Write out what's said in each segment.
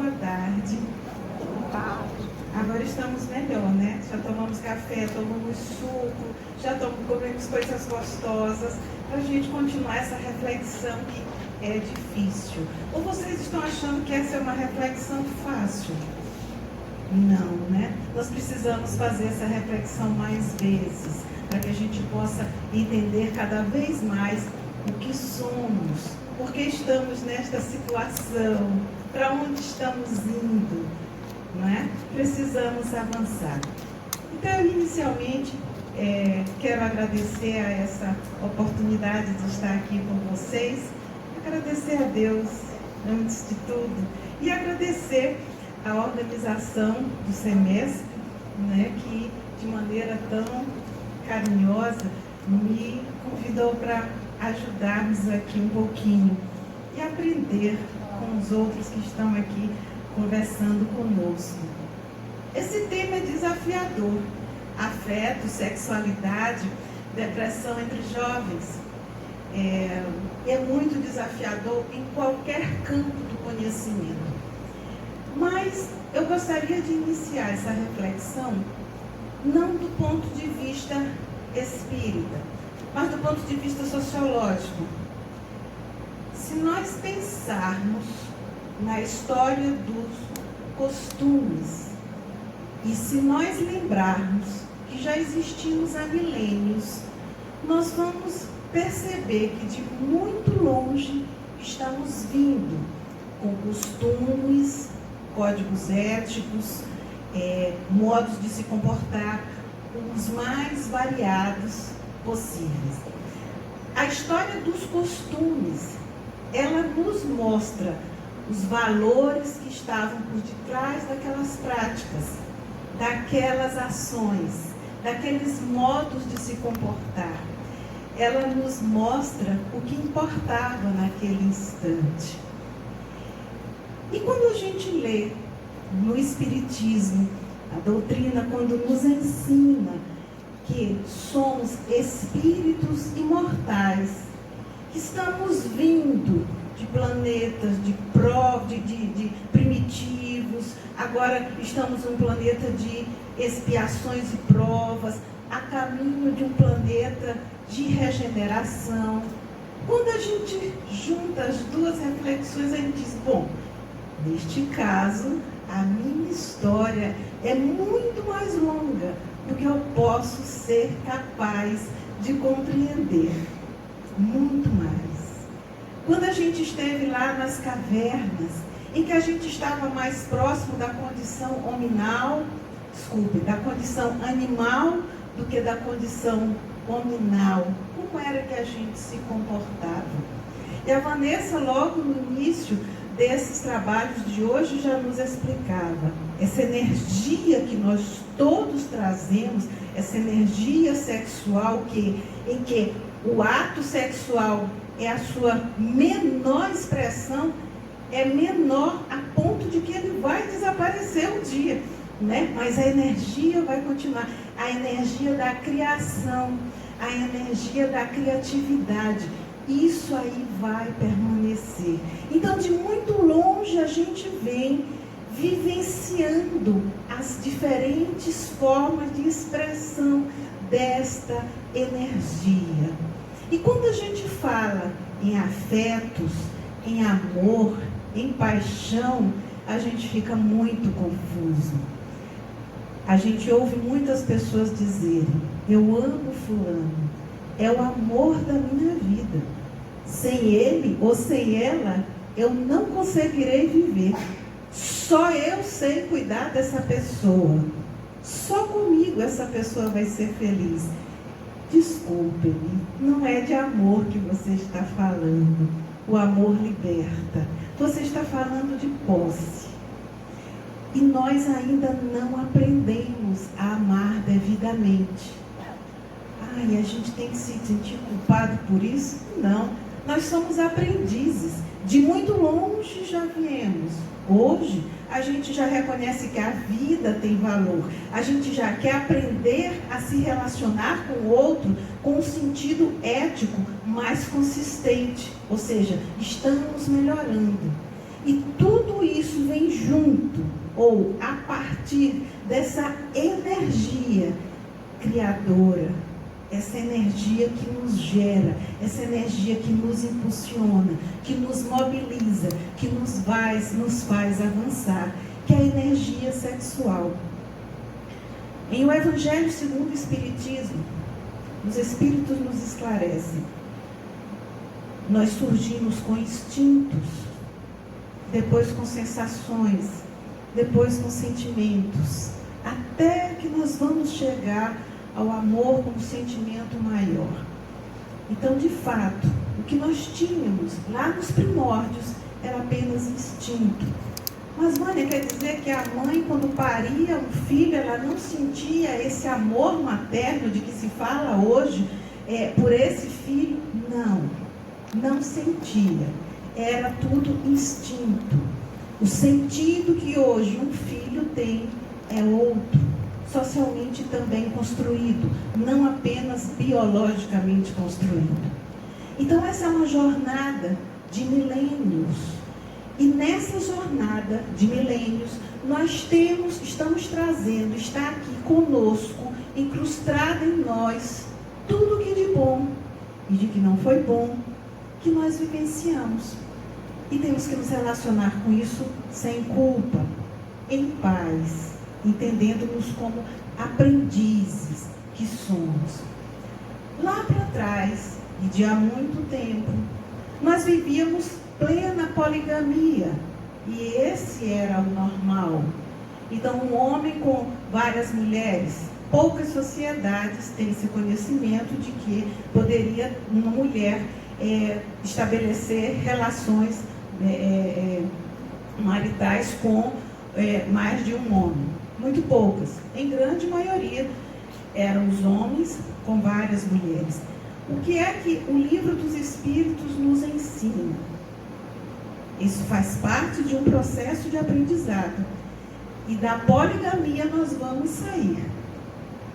boa tarde. Agora estamos melhor, né? Já tomamos café, tomamos suco, já comemos coisas gostosas, para a gente continuar essa reflexão que é difícil. Ou vocês estão achando que essa é uma reflexão fácil? Não, né? Nós precisamos fazer essa reflexão mais vezes, para que a gente possa entender cada vez mais o que somos, por que estamos nesta situação, para onde estamos indo, não é? Precisamos avançar. Então, eu inicialmente quero agradecer a essa oportunidade de estar aqui com vocês, agradecer a Deus antes de tudo e agradecer a organização do semestre, né, que de maneira tão carinhosa me convidou para ajudarmos aqui um pouquinho e aprender com os outros que estão aqui conversando conosco. Esse tema é desafiador. Afeto, sexualidade, depressão entre jovens. É muito desafiador em qualquer campo do conhecimento. Mas eu gostaria de iniciar essa reflexão não do ponto de vista espírita, mas do ponto de vista sociológico. Se nós pensarmos na história dos costumes e se nós lembrarmos que já existimos há milênios, nós vamos perceber que de muito longe estamos vindo com costumes, códigos éticos, modos de se comportar, os mais variados possíveis. A história dos costumes, ela nos mostra os valores que estavam por detrás daquelas práticas, daquelas ações, daqueles modos de se comportar. Ela nos mostra o que importava naquele instante. E quando a gente lê no Espiritismo, a doutrina, quando nos ensina que somos espíritos imortais, que estamos vindo de planetas, de primitivos, agora estamos num planeta de expiações e provas, a caminho de um planeta de regeneração. Quando a gente junta as duas reflexões, a gente diz, bom, neste caso, a minha história é muito mais longa do que eu posso ser capaz de compreender. Muito mais. Quando a gente esteve lá nas cavernas, em que a gente estava mais próximo da condição da condição animal do que da condição hominal, como era que a gente se comportava? E a Vanessa, logo no início desses trabalhos de hoje, já nos explicava essa energia que nós todos trazemos, essa energia sexual em que o ato sexual é a sua menor expressão, é menor a ponto de que ele vai desaparecer um dia, né? Mas a energia vai continuar, a energia da criação, a energia da criatividade, isso aí vai permanecer. Então, de muito longe a gente vem vivenciando as diferentes formas de expressão desta energia. E quando a gente fala em afetos, em amor, em paixão, a gente fica muito confuso. A gente ouve muitas pessoas dizerem, eu amo fulano, é o amor da minha vida. Sem ele ou sem ela, eu não conseguirei viver. Só eu sei cuidar dessa pessoa. Só comigo essa pessoa vai ser feliz. Desculpe-me, não é de amor que você está falando. O amor liberta. Você está falando de posse. E nós ainda não aprendemos a amar devidamente. Ai, a gente tem que se sentir culpado por isso? Não. Nós somos aprendizes. De muito longe já viemos. Hoje, a gente já reconhece que a vida tem valor. A gente já quer aprender a se relacionar com o outro com um sentido ético mais consistente. Ou seja, estamos melhorando. E tudo isso vem junto criou a partir dessa energia criadora, essa energia que nos gera, essa energia que nos impulsiona, que nos mobiliza, que nos faz avançar, que é a energia sexual. Em o Evangelho segundo o Espiritismo, os Espíritos nos esclarecem. Nós surgimos com instintos, depois com sensações, depois com sentimentos, até que nós vamos chegar ao amor como sentimento maior. Então, de fato, o que nós tínhamos lá nos primórdios era apenas instinto. Mas, Vânia, quer dizer que a mãe, quando paria um filho, ela não sentia esse amor materno de que se fala hoje por esse filho? Não sentia. Era tudo instinto. O sentido que hoje um filho tem é outro, socialmente também construído, não apenas biologicamente construído. Então essa é uma jornada de milênios. E nessa jornada de milênios, nós estamos trazendo, está aqui conosco, incrustado em nós, tudo que de bom e de que não foi bom, que nós vivenciamos. E temos que nos relacionar com isso sem culpa, em paz, entendendo-nos como aprendizes que somos. Lá para trás, e de há muito tempo, nós vivíamos plena poligamia, e esse era o normal. Então, um homem com várias mulheres, poucas sociedades têm esse conhecimento de que poderia uma mulher estabelecer relações maritais com mais de um homem. Muito poucas. Em grande maioria eram os homens com várias mulheres. O que é que o Livro dos Espíritos nos ensina? Isso faz parte de um processo de aprendizado. E da poligamia nós vamos sair.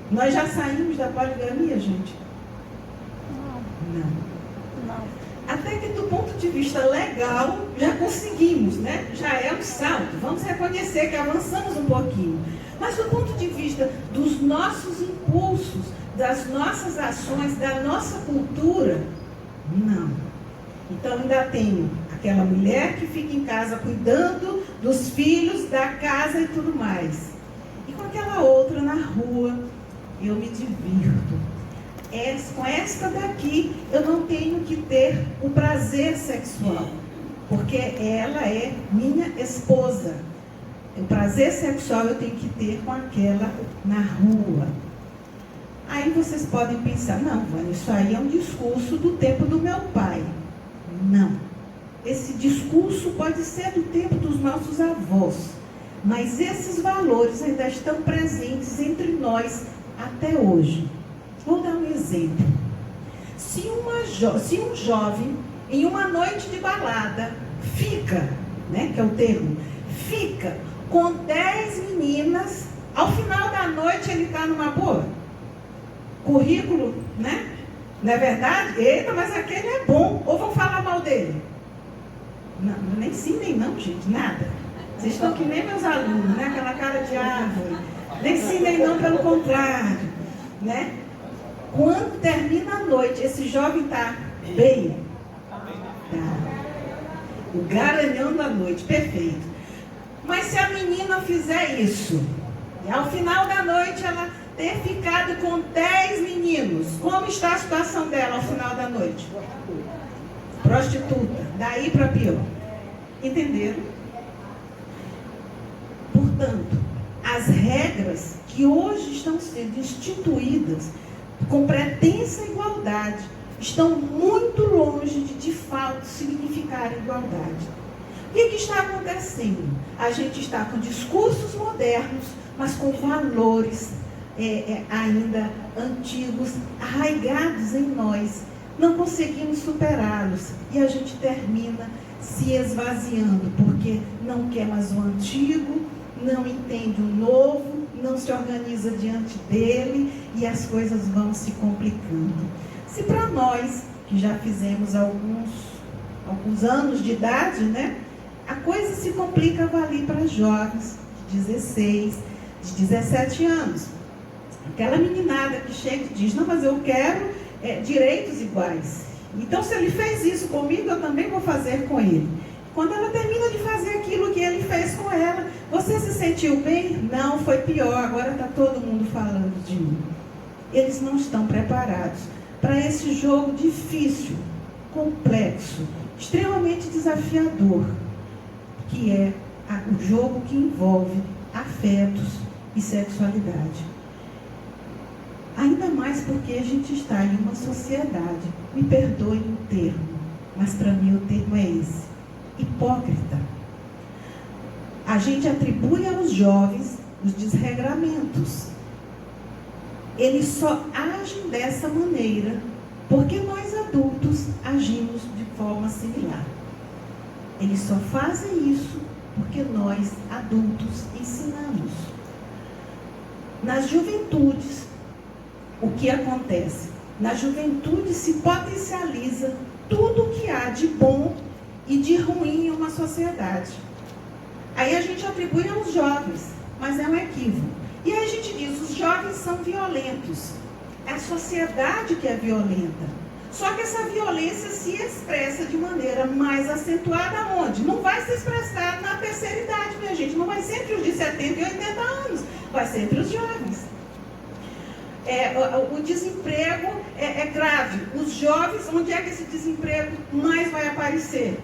Nós já saímos da poligamia, gente? Não. Até que do ponto de vista legal, já conseguimos, né? Já é um salto. Vamos reconhecer que avançamos um pouquinho. Mas do ponto de vista dos nossos impulsos, das nossas ações, da nossa cultura, não. Então ainda tenho aquela mulher que fica em casa cuidando dos filhos, da casa e tudo mais. E com aquela outra na rua, eu me divirto. Com esta daqui, eu não tenho que ter o prazer sexual, porque ela é minha esposa. O prazer sexual eu tenho que ter com aquela na rua. Aí vocês podem pensar, não, Vânia, isso aí é um discurso do tempo do meu pai. Não. Esse discurso pode ser do tempo dos nossos avós, mas esses valores ainda estão presentes entre nós até hoje. Vou dar um exemplo. Se um jovem, em uma noite de balada, fica, né, que é o termo, fica com 10 meninas, ao final da noite ele está numa boa? Currículo, né? Não é verdade? Eita, mas aquele é bom. Ou vou falar mal dele? Não, nem sim, nem não, gente, nada. Vocês estão que nem meus alunos, né? Aquela cara de árvore. Nem sim, nem não, pelo contrário, né? Quando termina a noite, esse jovem está bem? Tá. O garanhão da noite, perfeito. Mas se a menina fizer isso, e ao final da noite ela ter ficado com 10 meninos, como está a situação dela ao final da noite? Prostituta, daí para pior. Entenderam? Portanto, as regras que hoje estão sendo instituídas com pretensa igualdade, estão muito longe de fato significar igualdade. O que está acontecendo? A gente está com discursos modernos, mas com valores ainda antigos, arraigados em nós. Não conseguimos superá-los e a gente termina se esvaziando, porque não quer mais o antigo, não entende o novo, não se organiza diante dele e as coisas vão se complicando. Se para nós, que já fizemos alguns anos de idade, né, a coisa se complica ali para jovens 16, de 17 anos. Aquela meninada que chega e diz, não, mas eu quero direitos iguais. Então, se ele fez isso comigo, eu também vou fazer com ele. Quando ela termina de fazer aquilo que ele fez com ela, você se sentiu bem? Não, foi pior, agora está todo mundo falando de mim. Eles não estão preparados para esse jogo difícil, complexo, extremamente desafiador, que é o jogo que envolve afetos e sexualidade. Ainda mais porque a gente está em uma sociedade, me perdoe o termo, mas para mim o termo é esse, hipócrita. A gente atribui aos jovens os desregramentos. Eles só agem dessa maneira porque nós adultos agimos de forma similar. Eles só fazem isso porque nós adultos ensinamos. Nas juventudes, o que acontece? Na juventude se potencializa tudo o que há de bom e de ruim em uma sociedade. Aí a gente atribui aos jovens, mas é um equívoco. E aí a gente diz, os jovens são violentos. É a sociedade que é violenta. Só que essa violência se expressa de maneira mais acentuada onde? Não vai se expressar na terceira idade, minha gente. Não vai ser entre os de 70 e 80 anos. Vai ser entre os jovens. O desemprego é grave. Os jovens, onde é que esse desemprego mais vai aparecer?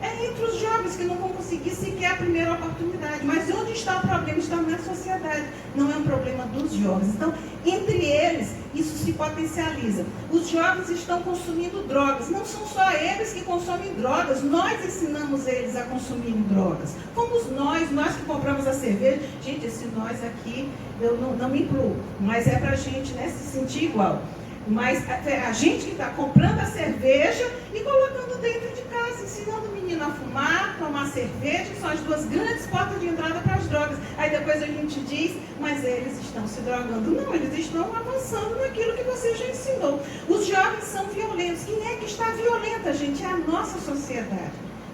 É entre os jovens que não vão conseguir sequer a primeira oportunidade. Mas onde está o problema? Está na sociedade. Não é um problema dos jovens. Então, entre eles, isso se potencializa. Os jovens estão consumindo drogas. Não são só eles que consomem drogas. Nós ensinamos eles a consumirem drogas. Fomos nós que compramos a cerveja. Gente, esse nós aqui, eu não me incluo. Mas é para a gente, né, se sentir igual. Mas a gente que está comprando a cerveja e colocando dentro de casa, ensinando o menino a fumar, tomar cerveja, que são as duas grandes portas de entrada para as drogas. Aí depois a gente diz, mas eles estão se drogando. Não, eles estão avançando naquilo que você já ensinou. Os jovens são violentos. Quem é que está violenta, gente? É a nossa sociedade,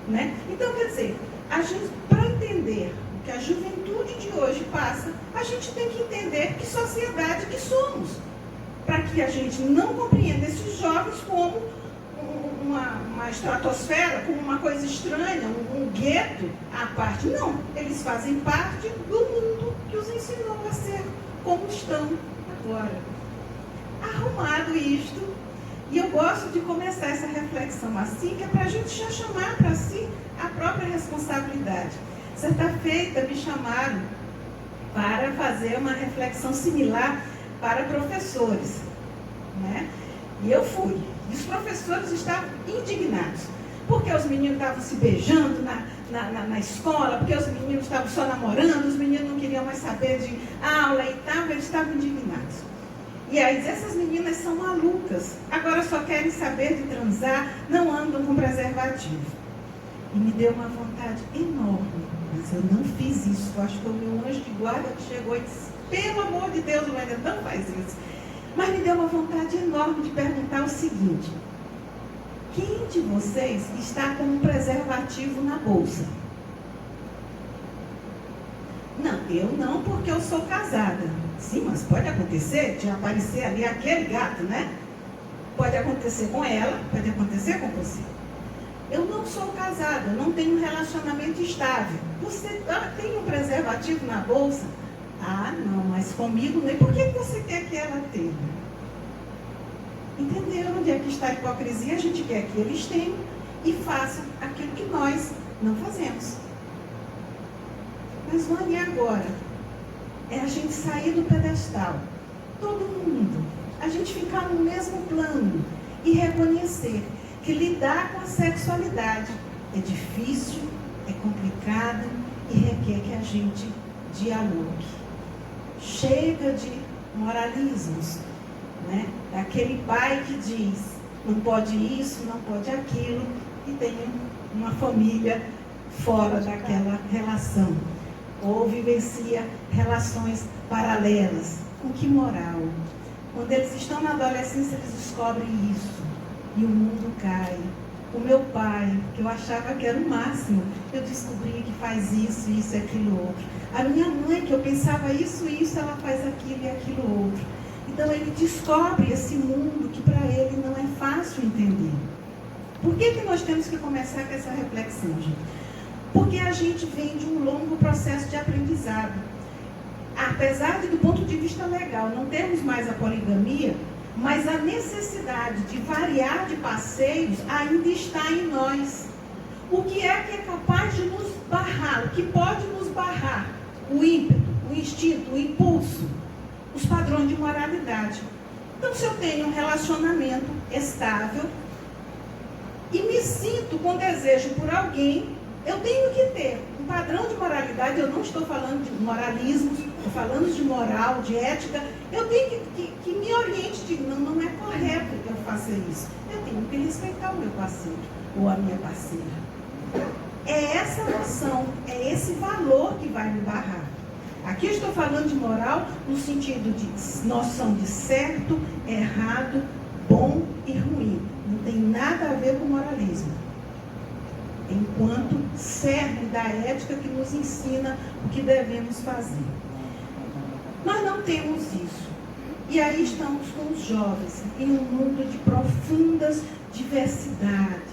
né? Então, quer dizer, a gente, para entender o que a juventude de hoje passa, a gente tem que entender que sociedade que somos. Para que a gente não compreenda esses jovens como uma estratosfera, como uma coisa estranha, um gueto à parte. Não, eles fazem parte do mundo que os ensinou a ser como estão agora. Arrumado isto, e eu gosto de começar essa reflexão assim, que é para a gente já chamar para si a própria responsabilidade. Certa feita me chamaram para fazer uma reflexão similar para professores, né? E eu fui. E os professores estavam indignados, porque os meninos estavam se beijando na escola, porque os meninos estavam só namorando, os meninos não queriam mais saber de aula e tal, eles estavam indignados. E aí, essas meninas são malucas, agora só querem saber de transar, não andam com preservativo. E me deu uma vontade enorme, mas eu não fiz isso. Eu acho que foi o meu anjo de guarda que chegou e disse, pelo amor de Deus, Wendel, não faz isso. Mas me deu uma vontade enorme de perguntar o seguinte: quem de vocês está com um preservativo na bolsa? Não, eu não, porque eu sou casada. Sim, mas pode acontecer de aparecer ali aquele gato, né? Pode acontecer com ela, pode acontecer com você. Eu não sou casada, eu não tenho um relacionamento estável. Você tem um preservativo na bolsa? Ah, não, mas comigo nem. Por que você quer que ela tenha? Entenderam onde é que está a hipocrisia? A gente quer que eles tenham e façam aquilo que nós não fazemos. Mas olha, e agora? É a gente sair do pedestal. Todo mundo. A gente ficar no mesmo plano e reconhecer que lidar com a sexualidade é difícil, é complicado e requer que a gente dialogue. Chega de moralismos, né? Daquele pai que diz, não pode isso, não pode aquilo, e tem uma família fora daquela relação, ou vivencia relações paralelas. Com que moral? Quando eles estão na adolescência, eles descobrem isso, e o mundo cai. O meu pai, que eu achava que era o máximo, eu descobri que faz isso, isso e aquilo outro. A minha mãe, que eu pensava isso e isso, ela faz aquilo e aquilo outro. Então ele descobre esse mundo que para ele não é fácil entender. Por que nós temos que começar com essa reflexão, gente? Porque a gente vem de um longo processo de aprendizado. Apesar de, do ponto de vista legal, não termos mais a poligamia, mas a necessidade de variar de parceiros ainda está em nós. O que é capaz de nos barrar? O que pode nos barrar? O ímpeto, o instinto, o impulso, os padrões de moralidade. Então, se eu tenho um relacionamento estável e me sinto com desejo por alguém, eu tenho que ter um padrão de moralidade. Eu não estou falando de moralismo, estou falando de moral, de ética. Eu tenho que me oriente de não é correto que eu faça isso. Eu tenho que respeitar o meu parceiro ou a minha parceira. É essa noção, é esse valor que vai me barrar. Aqui eu estou falando de moral no sentido de noção de certo, errado, bom e ruim. Não tem nada a ver com moralismo. Enquanto cerne da ética que nos ensina o que devemos fazer. Nós não temos isso. E aí estamos com os jovens em um mundo de profundas diversidades,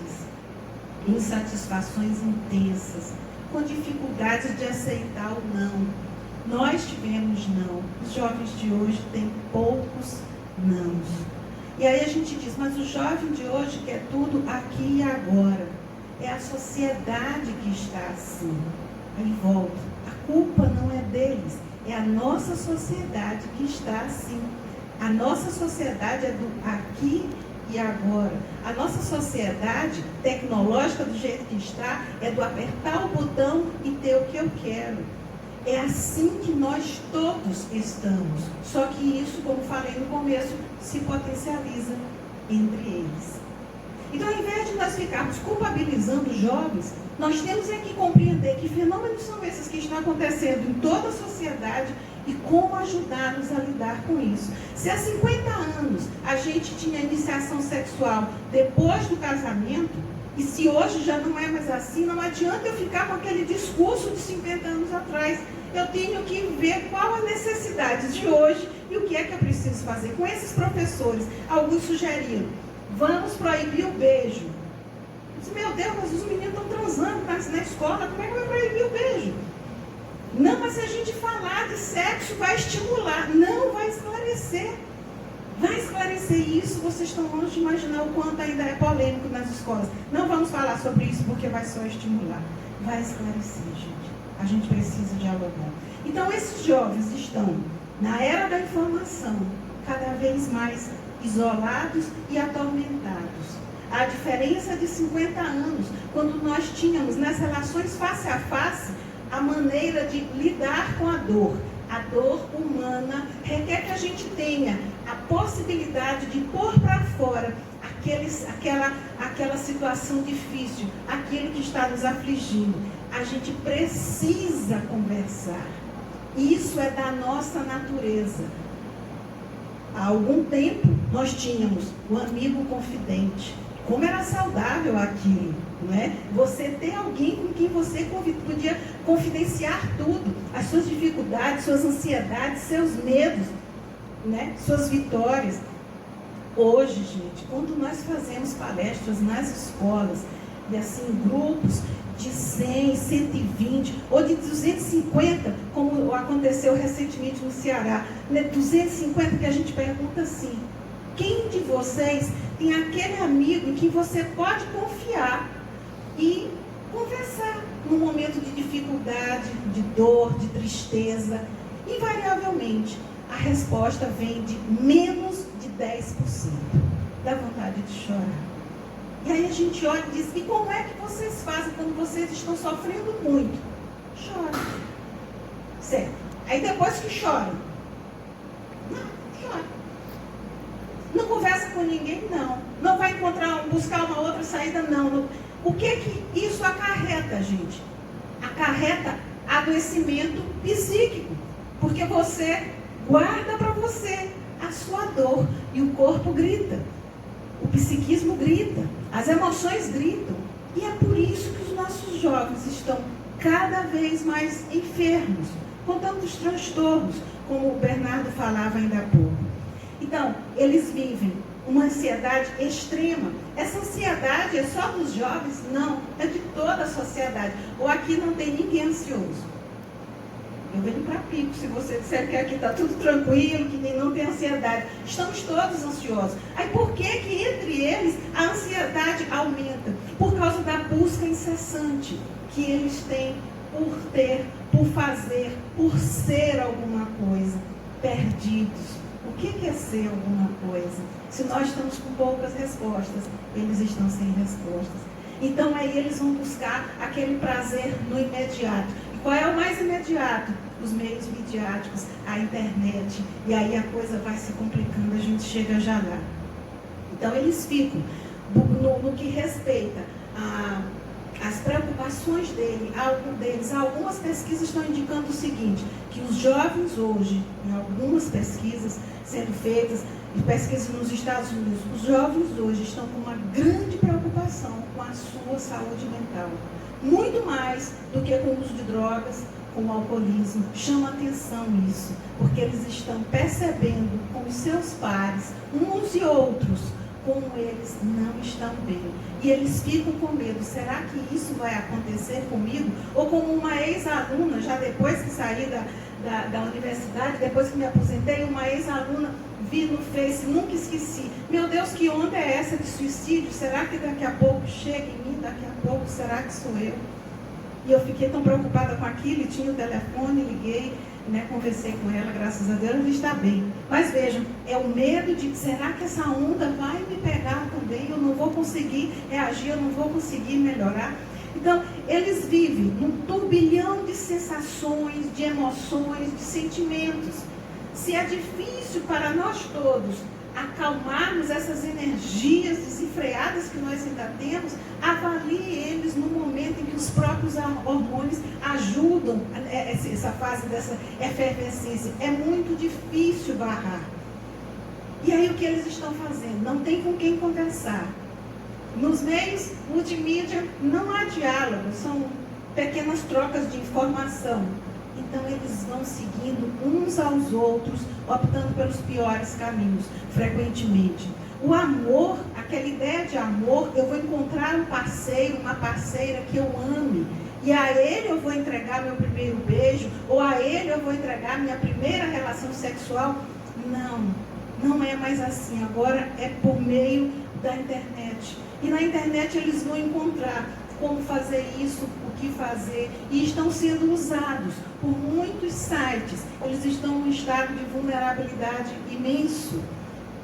insatisfações intensas, com dificuldades de aceitar o não. Nós tivemos não. Os jovens de hoje têm poucos nãos. E aí a gente diz, mas o jovem de hoje quer tudo aqui e agora. É a sociedade que está assim. Aí volta. A culpa não é deles. É a nossa sociedade que está assim. A nossa sociedade é do aqui e agora. A nossa sociedade tecnológica, do jeito que está, é do apertar o botão e ter o que eu quero. É assim que nós todos estamos. Só que isso, como falei no começo, se potencializa entre eles. Então, ao invés de nós ficarmos culpabilizando os jovens, nós temos que compreender que fenômenos são esses que estão acontecendo em toda a sociedade e como ajudá-los a lidar com isso. Se há 50 anos a gente tinha iniciação sexual depois do casamento, e se hoje já não é mais assim, não adianta eu ficar com aquele discurso de 50 anos atrás. Eu tenho que ver qual a necessidade de hoje e o que é que eu preciso fazer. Com esses professores, alguns sugeriram, vamos proibir o beijo. Eu disse, meu Deus, mas os meninos estão transando na escola, como é que vai proibir o beijo? Não, mas se a gente falar de sexo, vai estimular. Não, vai esclarecer. Vai esclarecer isso. Vocês estão longe de imaginar o quanto ainda é polêmico nas escolas. Não vamos falar sobre isso porque vai só estimular. Vai esclarecer, gente. A gente precisa dialogar. Então, esses jovens estão na era da informação, cada vez mais isolados e atormentados. A diferença de 50 anos, quando nós tínhamos nas relações face a face, a maneira de lidar com a dor humana, requer que a gente tenha a possibilidade de pôr para fora aquela situação difícil, aquilo que está nos afligindo. A gente precisa conversar. Isso é da nossa natureza. Há algum tempo, nós tínhamos o amigo confidente. Como era saudável aquilo, não é? Você ter alguém com quem você podia confidenciar tudo, as suas dificuldades, suas ansiedades, seus medos, né? Suas vitórias. Hoje, gente, quando nós fazemos palestras nas escolas, e assim, grupos de 100, 120 ou de 250, como aconteceu recentemente no Ceará, né? 250, que a gente pergunta assim, quem de vocês tem aquele amigo em que você pode confiar e conversar num momento de dificuldade, de dor, de tristeza? Invariavelmente, a resposta vem de menos de 10%. Dá vontade de chorar. E aí a gente olha e diz, e como é que vocês fazem quando vocês estão sofrendo muito? Choram. Certo. Aí depois que choram, chora. Não conversa com ninguém, não. Não vai buscar uma outra saída, não. O que isso acarreta, gente? Acarreta adoecimento psíquico. Porque você guarda para você a sua dor. E o corpo grita. O psiquismo grita. As emoções gritam. E é por isso que os nossos jovens estão cada vez mais enfermos, com tantos transtornos, como o Bernardo falava ainda há pouco. Então, eles vivem uma ansiedade extrema. Essa ansiedade é só dos jovens? Não, é de toda a sociedade. Ou aqui não tem ninguém ansioso? Eu venho para Pico, se você disser que aqui está tudo tranquilo, que não tem ansiedade. Estamos todos ansiosos. Aí por que entre eles a ansiedade aumenta? Por causa da busca incessante que eles têm por ter, por fazer, por ser alguma coisa. Perdidos. O que é ser alguma coisa? Se nós estamos com poucas respostas, eles estão sem respostas. Então aí eles vão buscar aquele prazer no imediato. Qual é o mais imediato? Os meios midiáticos, a internet. E aí a coisa vai se complicando, a gente chega já lá. Então eles ficam, no que respeita as preocupações deles, algumas pesquisas estão indicando o seguinte, que os jovens hoje, em algumas pesquisas sendo feitas, pesquisas nos Estados Unidos, os jovens hoje estão com uma grande preocupação com a sua saúde mental. Muito mais do que com o uso de drogas, com o alcoolismo. Chama atenção isso, porque eles estão percebendo com os seus pares, uns e outros, como eles não estão bem. E eles ficam com medo, será que isso vai acontecer comigo? Ou como uma ex-aluna, já depois que saí da universidade, depois que me aposentei, uma ex-aluna, vi no Face, nunca esqueci. Meu Deus, que onda é essa de suicídio? Será que daqui a pouco chega em mim? Daqui a pouco, será que sou eu? E eu fiquei tão preocupada com aquilo, e tinha o telefone, liguei, conversei com ela, graças a Deus, ela está bem. Mas vejam, é o medo de, será que essa onda vai me pegar também? Eu não vou conseguir reagir, eu não vou conseguir melhorar. Então, eles vivem num turbilhão de sensações, de emoções, de sentimentos. Se é difícil para nós todos acalmarmos essas energias desenfreadas que nós ainda temos, avalie eles no momento em que os próprios hormônios ajudam essa fase dessa efervescência. É muito difícil barrar. E aí o que eles estão fazendo? Não tem com quem conversar. Nos meios multimídia não há diálogo, são pequenas trocas de informação. Então eles vão seguindo uns aos outros, optando pelos piores caminhos, frequentemente. O amor, aquela ideia de amor, eu vou encontrar um parceiro, uma parceira que eu ame. E a ele eu vou entregar meu primeiro beijo, ou a ele eu vou entregar minha primeira relação sexual. Não é mais assim. Agora é por meio da internet. E na internet eles vão encontrar como fazer isso, o que fazer, e estão sendo usados por muitos sites. Eles estão em estado de vulnerabilidade imenso.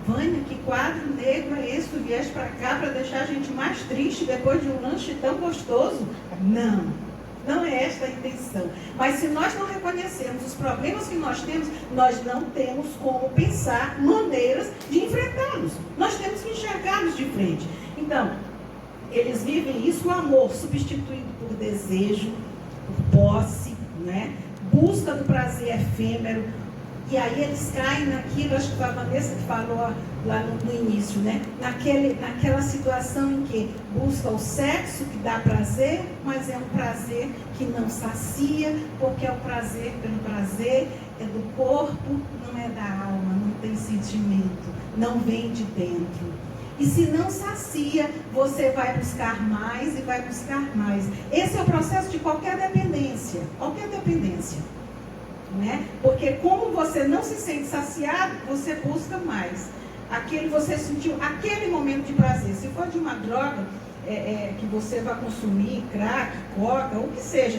Vânia, que quadro negro é esse? Tu vieste para cá para deixar a gente mais triste depois de um lanche tão gostoso? Não é esta a intenção. Mas se nós não reconhecermos os problemas que nós temos, nós não temos como pensar maneiras de enfrentá-los. Nós temos que enxergá-los de frente. Então, eles vivem isso, o amor substituído por desejo, por posse, busca do prazer efêmero. E aí eles caem naquilo, acho que foi a Vanessa que falou lá no início, naquela situação em que busca o sexo que dá prazer, mas é um prazer que não sacia, porque é o prazer pelo prazer, é do corpo, não é da alma, não tem sentimento, não vem de dentro. E se não sacia, você vai buscar mais e vai buscar mais. Esse é o processo de qualquer dependência. Porque como você não se sente saciado, você busca mais. Você sentiu aquele momento de prazer. Se for de uma droga que você vai consumir, crack, coca, o que seja,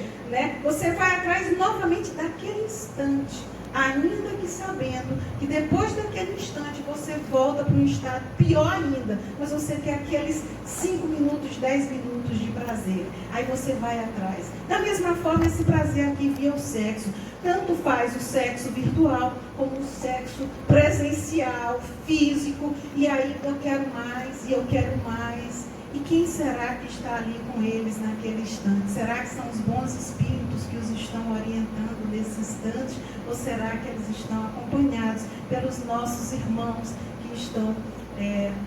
você vai atrás novamente daquele instante. Ainda que sabendo que depois daquele instante você volta para um estado pior ainda, mas você quer aqueles 5 minutos, 10 minutos de prazer. Aí você vai atrás. Da mesma forma, esse prazer aqui via o sexo. Tanto faz o sexo virtual como o sexo presencial, físico. E aí eu quero mais, e eu quero mais. E quem será que está ali com eles naquele instante? Será que são os bons espíritos que os estão orientando nesse instante? Ou será que eles estão acompanhados pelos nossos irmãos que estão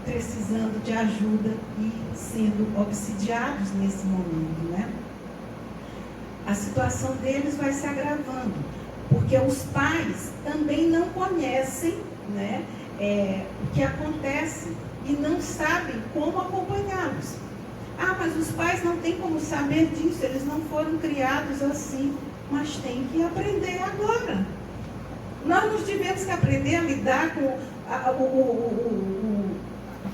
precisando de ajuda e sendo obsidiados nesse momento, né? A situação deles vai se agravando, porque os pais também não conhecem, né, o que acontece e não sabem como acompanhá-los. Ah, mas os pais não têm como saber disso, eles não foram criados assim, mas têm que aprender agora. Nós nos tivemos que aprender a lidar com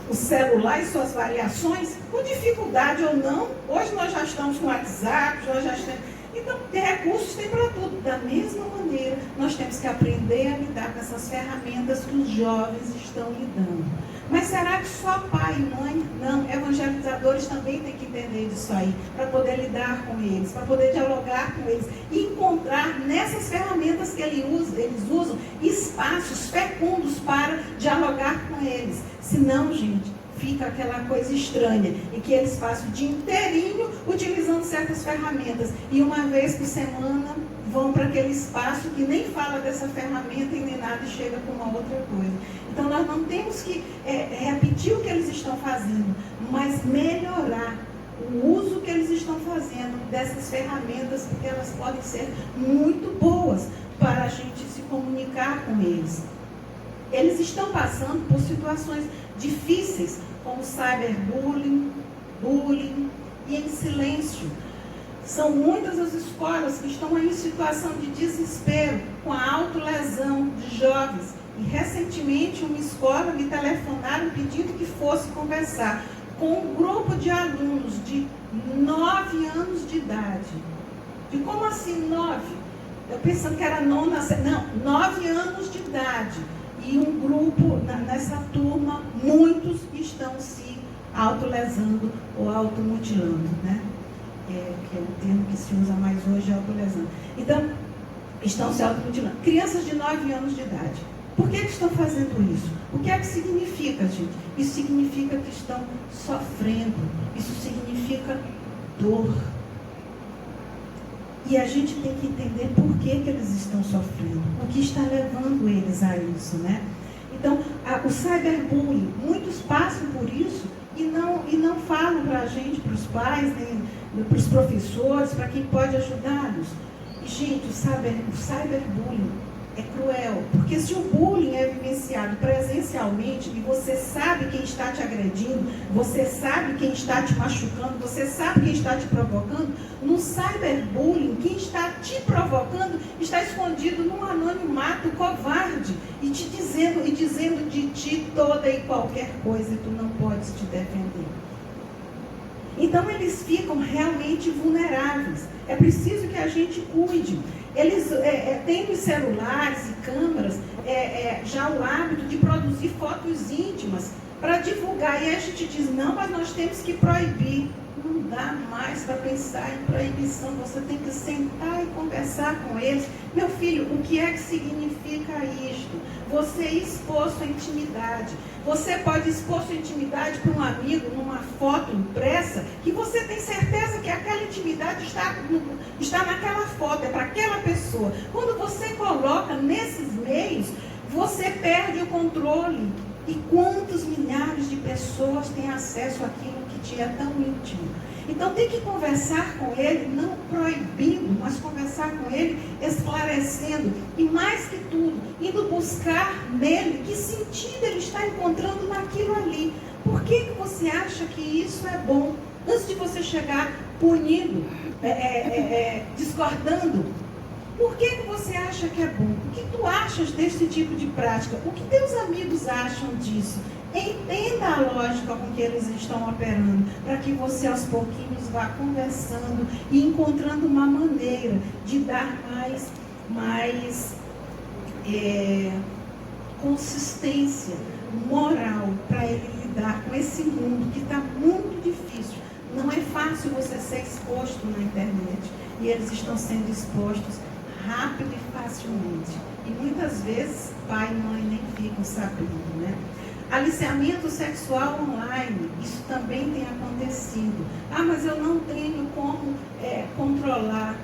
o celular e suas variações, com dificuldade ou não. Hoje nós já estamos com WhatsApp, nós já estamos... Então, recursos tem para tudo. Da mesma maneira, nós temos que aprender a lidar com essas ferramentas que os jovens estão lidando. Mas será que só pai e mãe? Não, evangelizadores também têm que entender disso aí, para poder lidar com eles, para poder dialogar com eles e encontrar nessas ferramentas que eles usam espaços fecundos para dialogar com eles. Senão, gente, fica aquela coisa estranha, em que eles passam o dia inteirinho utilizando certas ferramentas e uma vez por semana vão para aquele espaço que nem fala dessa ferramenta e nem nada e chega com uma outra coisa. Então nós não temos que repetir o que eles estão fazendo, mas melhorar o uso que eles estão fazendo dessas ferramentas, porque elas podem ser muito boas para a gente se comunicar com eles. Eles estão passando por situações difíceis, como cyberbullying, bullying e em silêncio. São muitas as escolas que estão em situação de desespero, com a autolesão de jovens. E recentemente uma escola me telefonaram pedindo que fosse conversar com um grupo de alunos de 9 anos de idade. E como assim 9? Eu pensando que era nona, não, 9 anos de idade. E um grupo, nessa turma, muitos estão se autolesando ou automutilando, né? Que é o termo que se usa mais hoje, é autolesando. Então, estão se automutilando. Crianças de 9 anos de idade. Por que estão fazendo isso? O que é que significa, gente? Isso significa que estão sofrendo. Isso significa dor. E a gente tem que entender por que eles estão sofrendo, o que está levando eles a isso, né? Então, o cyberbullying, muitos passam por isso e não falam para a gente, para os pais, nem para os professores, para quem pode ajudá-los. E, gente, o cyberbullying é cruel, porque se o bullying é vivenciado presencialmente e você sabe quem está te agredindo, você sabe quem está te machucando, você sabe quem está te provocando, no cyberbullying, quem está te provocando está escondido num anonimato covarde e te dizendo de ti toda e qualquer coisa e tu não podes te defender. Então eles ficam realmente vulneráveis. É preciso que a gente cuide. Eles têm nos celulares e câmeras já o hábito de produzir fotos íntimas para divulgar. E aí a gente diz, não, mas nós temos que proibir. Não dá mais para pensar em proibição. Você tem que sentar e conversar com eles. Meu filho, o que é que significa isto? Você expor sua intimidade. Você pode expor sua intimidade para um amigo numa foto impressa que você tem certeza que aquela intimidade está naquela foto, é para aquela pessoa. Quando você coloca nesses meios, você perde o controle. E quantos milhares de pessoas têm acesso àquilo que te é tão íntimo? Então tem que conversar com ele, não proibindo, mas conversar com ele, esclarecendo. E mais que tudo, indo buscar nele que sentido ele está encontrando naquilo ali. Por que você acha que isso é bom? Antes de você chegar punindo, discordando, por que você acha que é bom? O que tu achas desse tipo de prática? O que teus amigos acham disso? Entenda a lógica com que eles estão operando, para que você aos pouquinhos vá conversando e encontrando uma maneira de dar mais consistência moral para ele lidar com esse mundo que está muito difícil. Não é fácil você ser exposto na internet e eles estão sendo expostos rápido e facilmente. E muitas vezes pai e mãe nem ficam sabendo, né? Aliciamento sexual online, isso também tem acontecido. Ah, mas eu não tenho como controlar.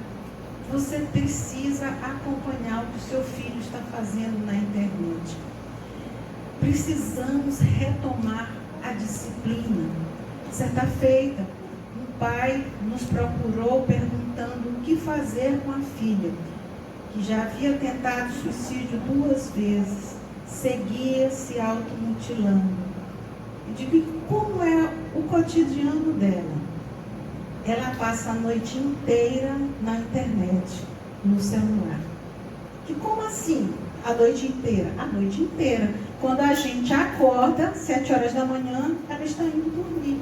Você precisa acompanhar o que o seu filho está fazendo na internet. precisamos retomar a disciplina. Certa feita, um pai nos procurou perguntando o que fazer com a filha, que já havia tentado suicídio 2 vezes, seguia se automutilando. Eu digo, como é o cotidiano dela? Ela passa a noite inteira na internet, no celular. E como assim, a noite inteira? A noite inteira. Quando a gente acorda, 7 horas da manhã, ela está indo dormir.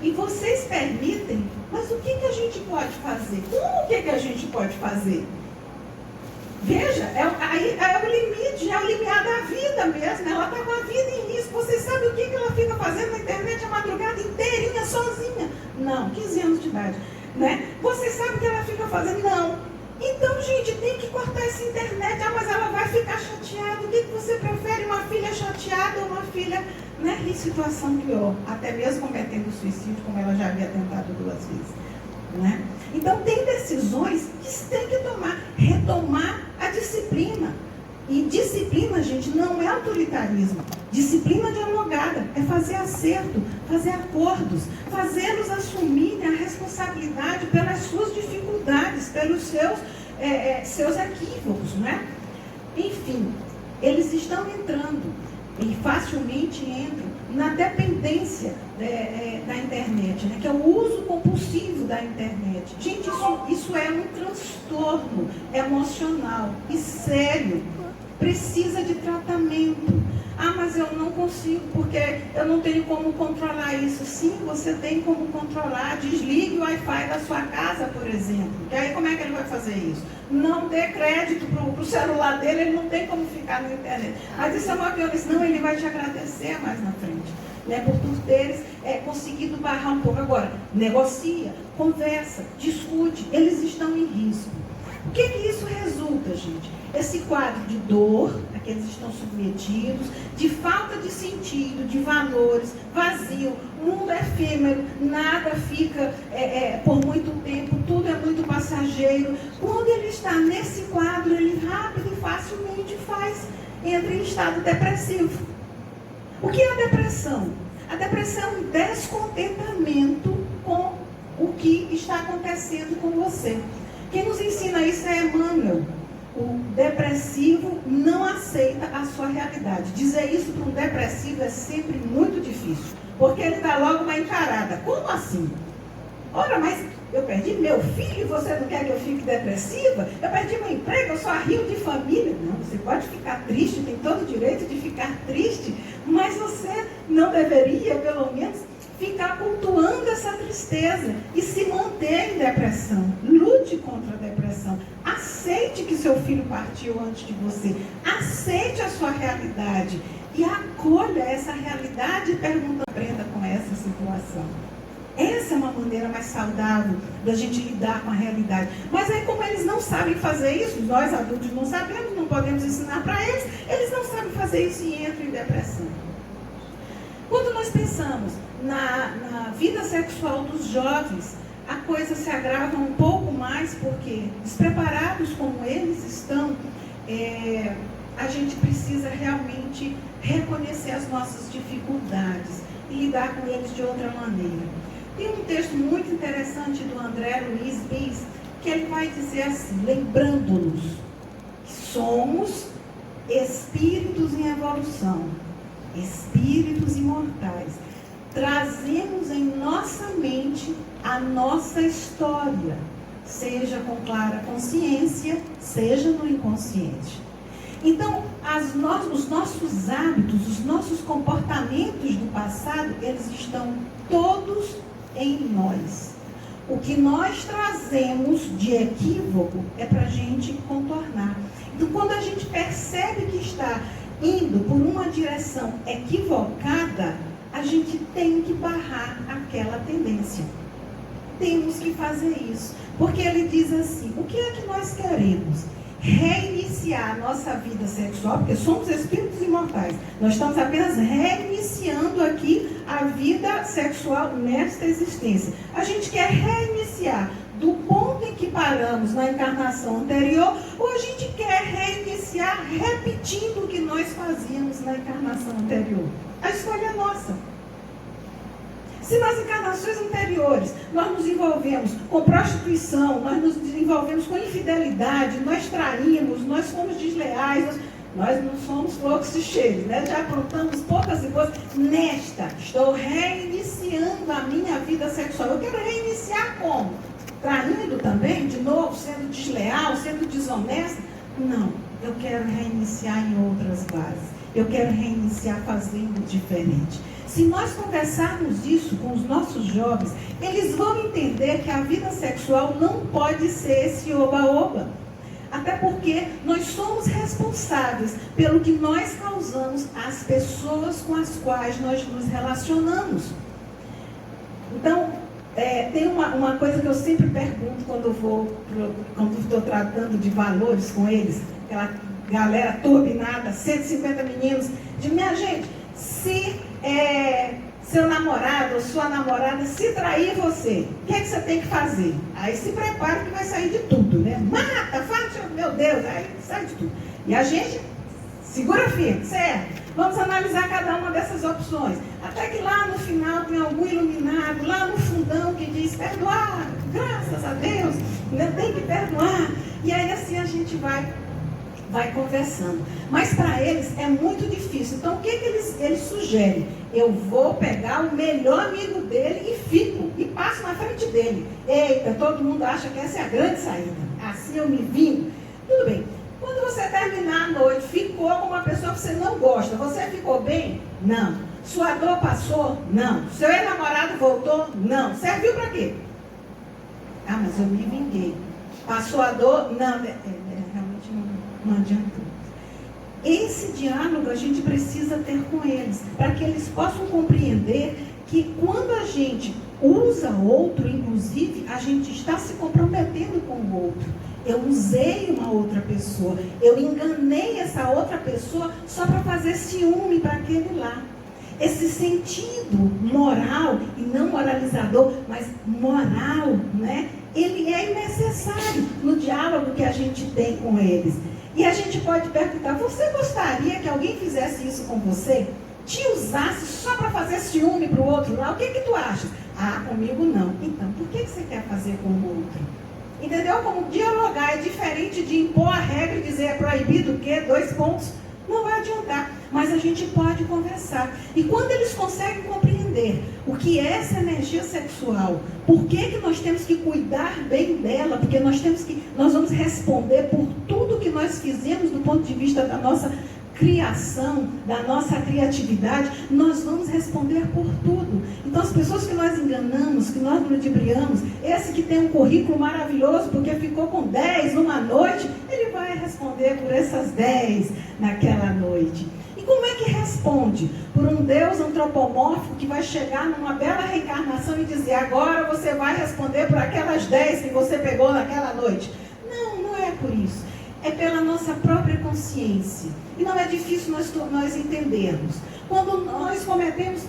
E vocês permitem? Mas o que a gente pode fazer? Como que a gente pode fazer? Veja, é o limite, é o limiar da vida mesmo. Ela está com a vida em risco. Vocês sabem o que ela fica fazendo na internet a madrugada inteirinha, sozinha? Não, 15 anos de idade. Né? Vocês sabem o que ela fica fazendo? Não. Então, gente, tem que cortar essa internet. Ah, mas ela vai ficar chateada. O que você prefere? Uma filha chateada ou uma filha, né, em situação pior? Até mesmo cometendo suicídio, como ela já havia tentado 2 vezes. Né? Então, tem decisões que se tem que tomar. Retomar a disciplina. E disciplina, gente, não é autoritarismo. Disciplina dialogada é fazer acerto, fazer acordos, fazê-los assumirem a responsabilidade pelas suas dificuldades, pelos seus equívocos, né? Enfim, eles estão entrando e facilmente entram na dependência da internet, né? Que é o uso compulsivo da internet. Gente, isso é um transtorno emocional e sério. Precisa de tratamento. Ah, mas eu não consigo, porque eu não tenho como controlar isso. Sim, você tem como controlar. Desligue o Wi-Fi da sua casa, por exemplo. E aí como é que ele vai fazer isso? Não dê crédito para o celular dele, ele não tem como ficar na internet. Mas isso é uma violência. Não, ele vai te agradecer mais na frente. Né, por teres conseguido barrar um pouco. Agora, negocia, conversa, discute. Eles estão em risco. O que isso resulta, gente? Esse quadro de dor a que eles estão submetidos, de falta de sentido, de valores, vazio, mundo efêmero, nada fica por muito tempo, tudo é muito passageiro. Quando ele está nesse quadro, ele rápido e facilmente entra em estado depressivo. O que é a depressão? A depressão é um descontentamento com o que está acontecendo com você. Quem nos ensina isso é Emmanuel. O depressivo não aceita a sua realidade. Dizer isso para um depressivo é sempre muito difícil, porque ele dá logo uma encarada. Como assim? Ora, mas eu perdi meu filho e você não quer que eu fique depressiva? Eu perdi meu emprego, eu sou rio de família. Não, você pode ficar triste, tem todo o direito de ficar triste, mas você não deveria, pelo menos, ficar cultuando essa tristeza e se manter em depressão. Lute contra a depressão. Aceite que seu filho partiu antes de você. Aceite a sua realidade e acolha essa realidade e aprenda com essa situação. Essa é uma maneira mais saudável da gente lidar com a realidade. Mas aí, como eles não sabem fazer isso, nós adultos não sabemos, não podemos ensinar para eles não sabem fazer isso e entram em depressão. Quando nós pensamos na vida sexual dos jovens, a coisa se agrava um pouco mais, porque despreparados como eles estão, a gente precisa realmente reconhecer as nossas dificuldades e lidar com eles de outra maneira. Tem um texto muito interessante do André Luiz Bis, que ele vai dizer assim, lembrando-nos que somos espíritos em evolução, espíritos imortais. Trazemos em nossa mente a nossa história, seja com clara consciência, seja no inconsciente. Então, os nossos hábitos, os nossos comportamentos do passado, eles estão todos em nós. O que nós trazemos de equívoco é para a gente contornar. Então, quando a gente percebe que está indo por uma direção equivocada, a gente tem que barrar aquela tendência. Temos que fazer isso. Porque ele diz assim, o que é que nós queremos? Reiniciar a nossa vida sexual, porque somos espíritos imortais. Nós estamos apenas reiniciando aqui a vida sexual nesta existência. A gente quer reiniciar do ponto em que paramos na encarnação anterior, ou a gente quer reiniciar repetindo o que nós fazíamos na encarnação anterior. A escolha é nossa. Se nas encarnações anteriores nós nos envolvemos com prostituição, nós nos envolvemos com infidelidade, nós traímos, nós fomos desleais, nós não somos flocos e cheios, né? Já aprontamos poucas e boas. Nesta, estou reiniciando a minha vida sexual. Eu quero reiniciar como? Traindo também, de novo, sendo desleal, sendo desonesta? Não, eu quero reiniciar em outras bases. Eu quero reiniciar fazendo diferente. Se nós conversarmos isso com os nossos jovens, eles vão entender que a vida sexual não pode ser esse oba-oba. Até porque nós somos responsáveis pelo que nós causamos às pessoas com as quais nós nos relacionamos. Então, tem uma coisa que eu sempre pergunto quando estou tratando de valores com eles, aquela galera turbinada, 150 meninos, de minha gente, se seu namorado ou sua namorada se trair você, o que é que você tem que fazer? Aí se prepara que vai sair de tudo, né? Mata, faz, meu Deus, aí sai de tudo. E a gente segura firme, certo? Vamos analisar cada uma dessas opções. Até que lá no final tem algum iluminado, lá no fundão que diz perdoar, graças a Deus, ainda tem que perdoar. E aí assim a gente vai conversando. Mas para eles é muito difícil. Então o que eles sugerem? Eu vou pegar o melhor amigo dele e fico. E passo na frente dele. Eita, todo mundo acha que essa é a grande saída. Assim eu me vingo. Tudo bem. Quando você terminar a noite, ficou com uma pessoa que você não gosta, você ficou bem? Não. Sua dor passou? Não. Seu ex-namorado voltou? Não. Serviu para quê? Ah, mas eu me vinguei. Passou a dor? Não. Realmente não adianta. Esse diálogo a gente precisa ter com eles, para que eles possam compreender que quando a gente usa outro, inclusive, a gente está se comprometendo com o outro. Eu usei uma outra pessoa, eu enganei essa outra pessoa só para fazer ciúme para aquele lá. Esse sentido moral, e não moralizador, mas moral, né? Ele é necessário no diálogo que a gente tem com eles. E a gente pode perguntar, você gostaria que alguém fizesse isso com você? Te usasse só para fazer ciúme para o outro lá? O que tu achas? Ah, comigo não. Então, por que você quer fazer com o outro? Entendeu? Como dialogar é diferente de impor a regra e dizer é proibido o quê? 2 pontos. Não vai adiantar. Mas a gente pode conversar. E quando eles conseguem compreender o que é essa energia sexual, por que nós temos que cuidar bem dela, porque nós vamos responder por tudo que nós fizemos do ponto de vista da nossa criação, da nossa criatividade, nós vamos responder por tudo. Então as pessoas que nós enganamos, que nós ludibriamos, esse que tem um currículo maravilhoso porque ficou com 10 numa noite, ele vai responder por essas 10 naquela noite. E como é que responde? Por um Deus antropomórfico que vai chegar numa bela reencarnação e dizer, agora você vai responder por aquelas 10 que você pegou naquela noite. Não, não é por isso. É pela nossa própria consciência. E não é difícil nós entendermos. Quando nós cometemos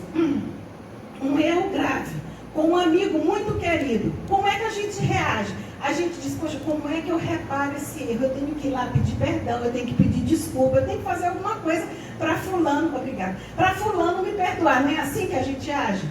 um erro grave com um amigo muito querido, como é que a gente reage? A gente diz, poxa, como é que eu reparo esse erro? Eu tenho que ir lá pedir perdão, eu tenho que pedir desculpa, eu tenho que fazer alguma coisa para fulano, obrigada, para fulano me perdoar. Não é assim que a gente age?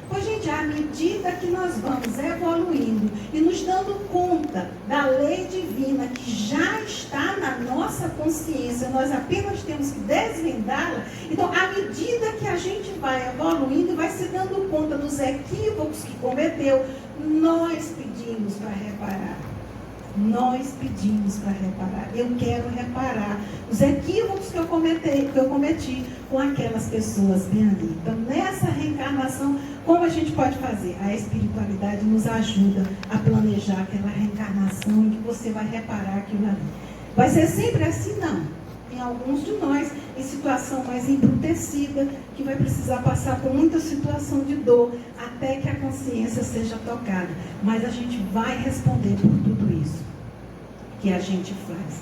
Pois, gente, à medida que nós vamos evoluindo e nos dando conta da lei divina que já está na nossa consciência, nós apenas temos que desvendá-la. Então, à medida que a gente vai evoluindo e vai se dando conta dos equívocos que cometeu, nós pedimos para reparar. Nós pedimos para reparar. Eu quero reparar os equívocos que eu cometi com aquelas pessoas bem ali. Então, nessa reencarnação, como a gente pode fazer? A espiritualidade nos ajuda a planejar aquela reencarnação em que você vai reparar aquilo ali. Vai ser sempre assim? Não. Tem alguns de nós em situação mais embrutecida, que vai precisar passar por muita situação de dor, até que a consciência seja tocada. Mas a gente vai responder por tudo isso que a gente faz.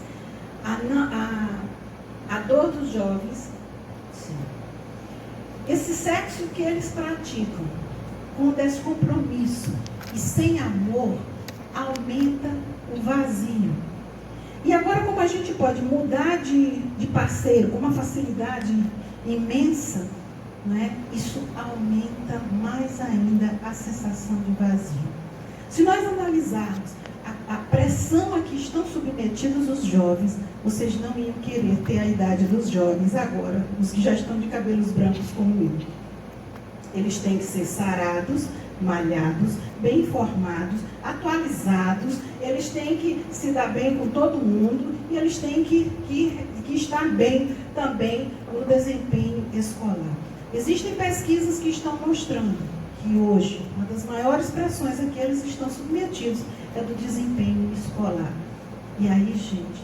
A dor dos jovens, sim. Esse sexo que eles praticam com descompromisso e sem amor, aumenta o vazio. E agora, como a gente pode mudar de parceiro com uma facilidade imensa, né, isso aumenta mais ainda a sensação de vazio. Se nós analisarmos a pressão a que estão submetidos os jovens, vocês não iam querer ter a idade dos jovens agora, os que já estão de cabelos brancos como eu. Eles têm que ser sarados, malhados, bem informados, atualizados, eles têm que se dar bem com todo mundo e eles têm que estar bem também no desempenho escolar. Existem pesquisas que estão mostrando que hoje uma das maiores pressões a que eles estão submetidos é do desempenho escolar. E aí, gente,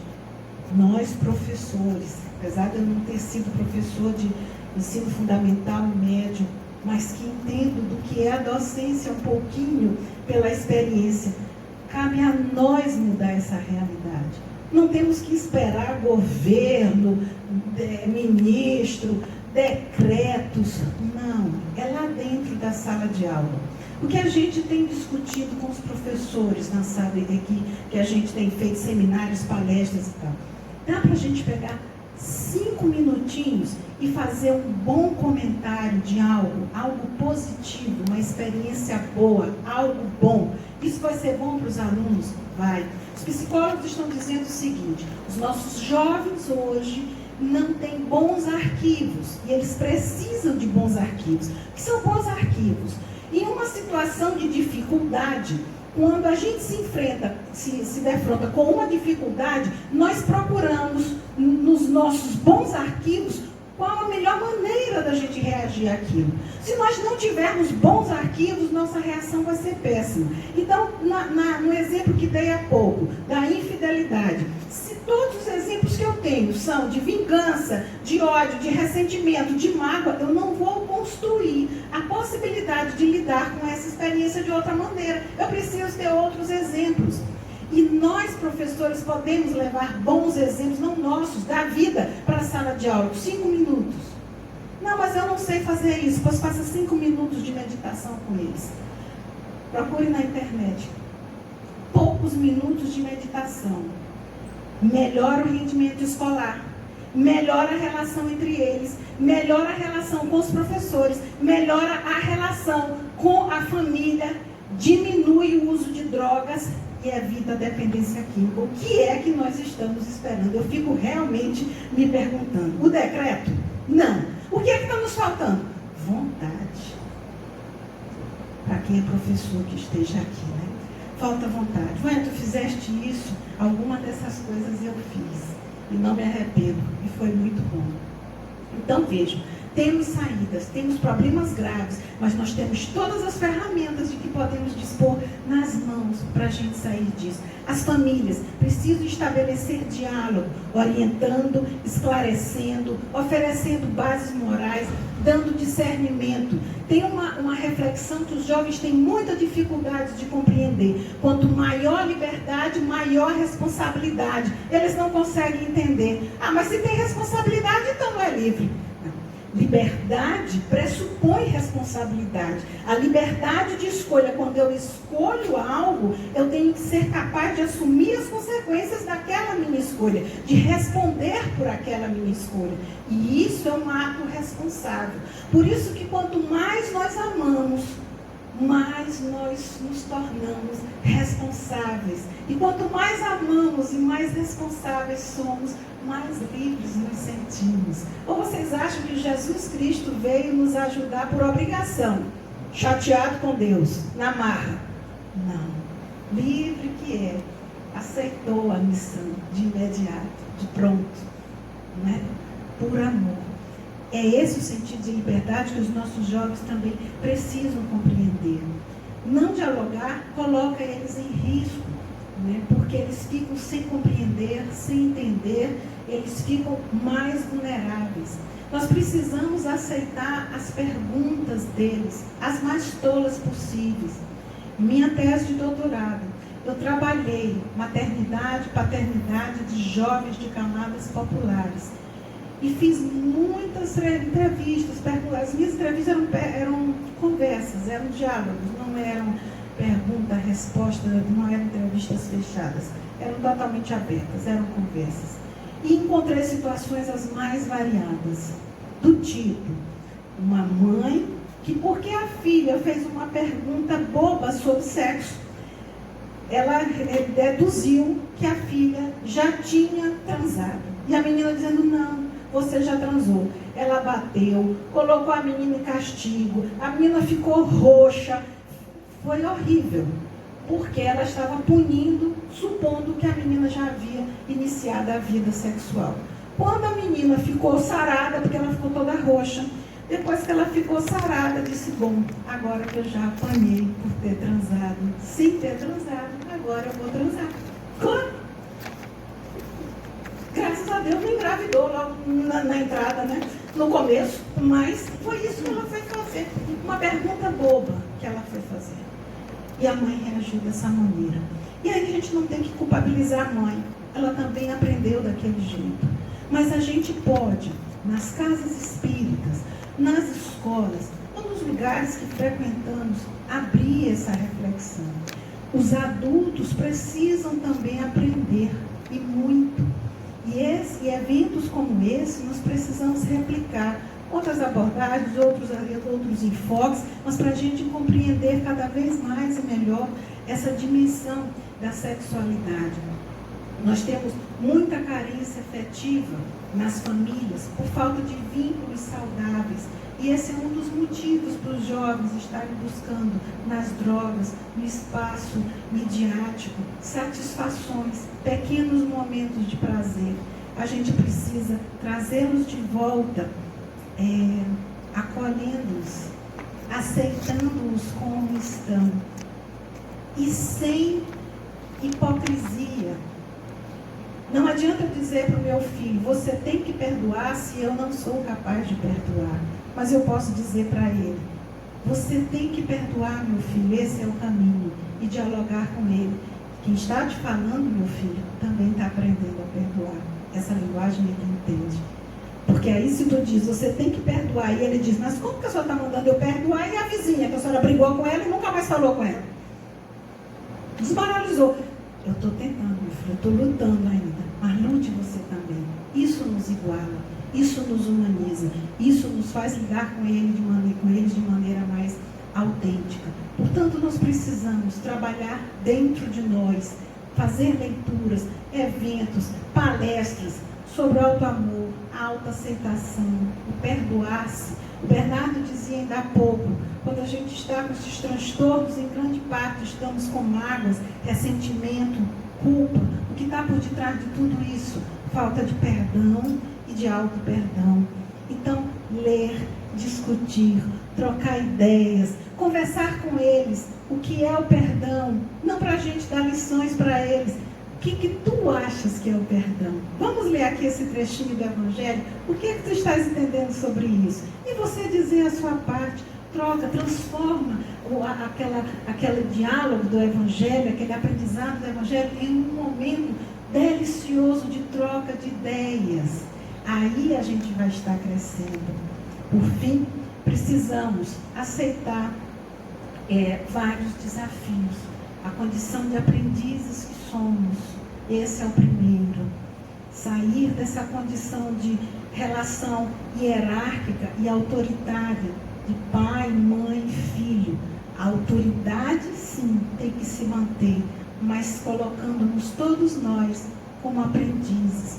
nós professores, apesar de eu não ter sido professor de ensino fundamental, médio, mas que entendo do que é a docência um pouquinho pela experiência, cabe a nós mudar essa realidade. Não temos que esperar governo, ministro, decretos. Não, é lá dentro da sala de aula. O que a gente tem discutido com os professores na sala aqui, que a gente tem feito seminários, palestras e tal. Dá para a gente pegar 5 minutinhos e fazer um bom comentário de algo positivo, uma experiência boa, algo bom. Isso vai ser bom para os alunos? Vai. Os psicólogos estão dizendo o seguinte: os nossos jovens hoje não têm bons arquivos, e eles precisam de bons arquivos. O que são bons arquivos? Em uma situação de dificuldade, quando a gente se defronta com uma dificuldade, nós procuramos nos nossos bons arquivos qual a melhor maneira da gente reagir àquilo. Se nós não tivermos bons arquivos, nossa reação vai ser péssima. Então, no exemplo que dei há pouco, da infidelidade, se todos os exemplos que eu tenho são de vingança, de ódio, de ressentimento, de mágoa, eu não vou construir a possibilidade de lidar com essa experiência de outra maneira. Eu preciso ter outros exemplos. E nós, professores, podemos levar bons exemplos, não nossos, da vida, para a sala de aula. 5 minutos. Não, mas eu não sei fazer isso. Pois faça 5 minutos de meditação com eles. Procure na internet. Poucos minutos de meditação. Melhora o rendimento escolar. Melhora a relação entre eles. Melhora a relação com os professores. Melhora a relação com a família. Diminui o uso de drogas e evita a dependência química. O que é que nós estamos esperando? Eu fico realmente me perguntando. O decreto? Não. O que é que está nos faltando? Vontade. Para quem é professor que esteja aqui, né? Falta vontade. Ué, tu fizeste isso? Alguma dessas coisas eu fiz. E não me arrependo. E foi muito bom. Então, vejam. Temos saídas, temos problemas graves, mas nós temos todas as ferramentas de que podemos dispor nas mãos para a gente sair disso. As famílias precisam estabelecer diálogo, orientando, esclarecendo, oferecendo bases morais, dando discernimento. Tem uma reflexão que os jovens têm muita dificuldade de compreender. Quanto maior liberdade, maior responsabilidade. Eles não conseguem entender. Ah, mas se tem responsabilidade, então não é livre. Liberdade pressupõe responsabilidade. A liberdade de escolha, quando eu escolho algo, eu tenho que ser capaz de assumir as consequências daquela minha escolha, de responder por aquela minha escolha. E isso é um ato responsável. Por isso que quanto mais nós amamos, mais nós nos tornamos responsáveis. E quanto mais amamos e mais responsáveis somos, mais livres nos sentimos. Ou vocês acham que Jesus Cristo veio nos ajudar por obrigação, chateado com Deus, na marra? Não. Livre que é, aceitou a missão de imediato, de pronto, não é? Por amor. É esse o sentido de liberdade que os nossos jovens também precisam compreender. Não dialogar coloca eles em risco, né? Porque eles ficam sem compreender, sem entender, eles ficam mais vulneráveis. Nós precisamos aceitar as perguntas deles, as mais tolas possíveis. Minha tese de doutorado, eu trabalhei maternidade, paternidade de jovens de camadas populares. E fiz muitas entrevistas. As minhas entrevistas eram conversas, eram diálogos, não eram pergunta, a resposta não eram entrevistas fechadas, eram totalmente abertas, eram conversas. E encontrei situações as mais variadas, do tipo, uma mãe que, porque a filha fez uma pergunta boba sobre sexo, ela deduziu que a filha já tinha transado. E a menina dizendo, não, você já transou. Ela bateu, colocou a menina em castigo, a menina ficou roxa. Foi horrível, porque ela estava punindo, supondo que a menina já havia iniciado a vida sexual. Quando a menina ficou sarada, porque ela ficou toda roxa, depois que ela ficou sarada, disse, bom, agora que eu já apanhei por ter transado, sem ter transado, agora eu vou transar. Claro. Graças a Deus não engravidou logo na entrada, né? No começo, mas foi isso que ela foi fazer. Uma pergunta boba que ela foi fazer. E a mãe reagiu dessa maneira. E aí a gente não tem que culpabilizar a mãe. Ela também aprendeu daquele jeito. Mas a gente pode, nas casas espíritas, nas escolas, ou nos lugares que frequentamos, abrir essa reflexão. Os adultos precisam também aprender, e muito. E eventos como esse, nós precisamos replicar outras abordagens, outros enfoques, mas para a gente compreender cada vez mais e melhor essa dimensão da sexualidade. Nós temos muita carência afetiva nas famílias por falta de vínculos saudáveis. E esse é um dos motivos para os jovens estarem buscando nas drogas, no espaço midiático, satisfações, pequenos momentos de prazer. A gente precisa trazê-los de volta, acolhendo-os, aceitando-os como estão. E sem hipocrisia. Não adianta dizer para o meu filho, você tem que perdoar se eu não sou capaz de perdoar. Mas eu posso dizer para ele, você tem que perdoar, meu filho, esse é o caminho. E dialogar com ele. Quem está te falando, meu filho, também está aprendendo a perdoar. Essa linguagem ele entende. Porque aí se tu diz, você tem que perdoar, e ele diz, mas como que a senhora está mandando eu perdoar? E a vizinha, que a senhora brigou com ela e nunca mais falou com ela? Desmoralizou. Eu estou tentando, meu filho, eu estou lutando ainda. Mas lute você também. Isso nos iguala, isso nos humaniza, isso nos faz lidar com eles de maneira mais autêntica. Portanto, nós precisamos trabalhar dentro de nós, fazer leituras, eventos, palestras sobre o auto-amor, a autoaceitação, o perdoar-se. O Bernardo dizia ainda há pouco, quando a gente está com esses transtornos, em grande parte estamos com mágoas, ressentimento, culpa. O que está por detrás de tudo isso? Falta de perdão e de auto-perdão. Então, ler, discutir, trocar ideias, conversar com eles. O que é o perdão? Não para a gente dar lições para eles. O que tu achas que é o perdão? Vamos ler aqui esse trechinho do Evangelho. O que tu estás entendendo sobre isso? E você dizer a sua parte. Troca, transforma aquele diálogo do Evangelho, aquele aprendizado do Evangelho em um momento delicioso de troca de ideias. Aí a gente vai estar crescendo. Por fim, precisamos aceitar vários desafios. A condição de aprendizes que somos. Esse é o primeiro. Sair dessa condição de relação hierárquica e autoritária, de pai, mãe, filho. A autoridade, sim, tem que se manter, mas colocando-nos todos nós como aprendizes.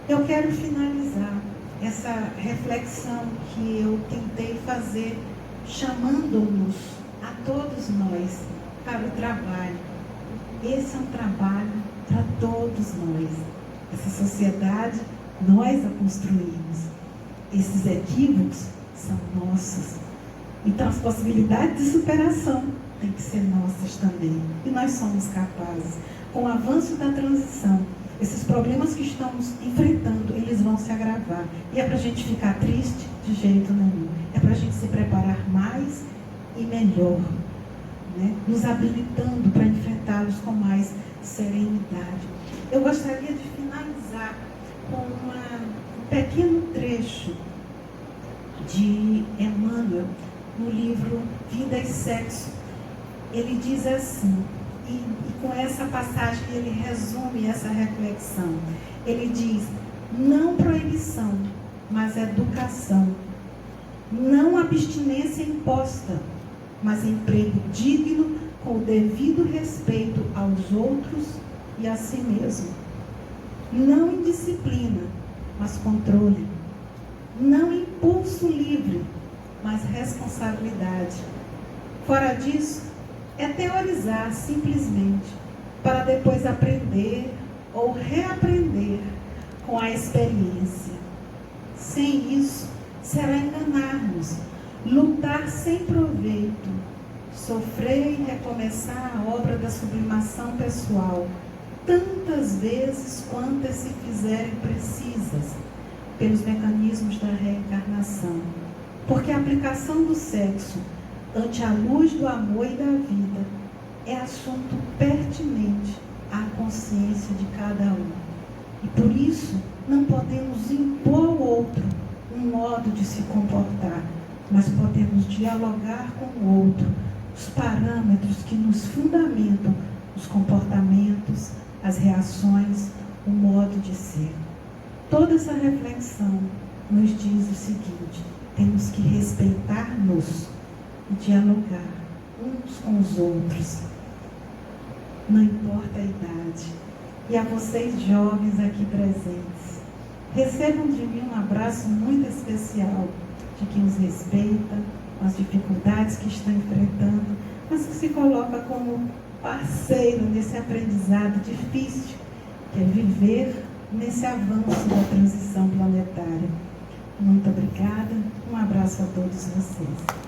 Eu quero finalizar essa reflexão que eu tentei fazer, chamando-nos a todos nós para o trabalho. Esse é um trabalho para todos nós. Essa sociedade, nós a construímos. Esses equívocos são nossos. Então as possibilidades de superação têm que ser nossas também. E nós somos capazes. Com o avanço da transição, esses problemas que estamos enfrentando, eles vão se agravar. E é para a gente ficar triste? De jeito nenhum. É para a gente se preparar mais e melhor, né? Nos habilitando para enfrentá-los com mais serenidade. Eu gostaria de finalizar com um pequeno trecho de Emmanuel, no livro Vida e Sexo. ele diz assim, e com essa passagem ele resume essa reflexão. Ele diz: não proibição, mas educação. Não abstinência imposta, mas emprego digno com o devido respeito aos outros e a si mesmo. Não indisciplina, mas controle. Não impulso livre, mas responsabilidade. Fora disso, é teorizar simplesmente, para depois aprender ou reaprender com a experiência. Sem isso, será enganar-nos, lutar sem proveito, sofrer e recomeçar a obra da sublimação pessoal, tantas vezes quantas se fizerem precisas, pelos mecanismos da reencarnação. Porque a aplicação do sexo ante a luz do amor e da vida é assunto pertinente à consciência de cada um. E por isso não podemos impor ao outro um modo de se comportar, mas podemos dialogar com o outro os parâmetros que nos fundamentam os comportamentos, as reações, o modo de ser. Toda essa reflexão nos diz o seguinte: temos que respeitar-nos e dialogar uns com os outros, não importa a idade. E a vocês jovens aqui presentes, recebam de mim um abraço muito especial de quem os respeita, com as dificuldades que estão enfrentando, mas que se coloca como parceiro nesse aprendizado difícil, que é viver nesse avanço da transição planetária. Muito obrigada, um abraço a todos vocês.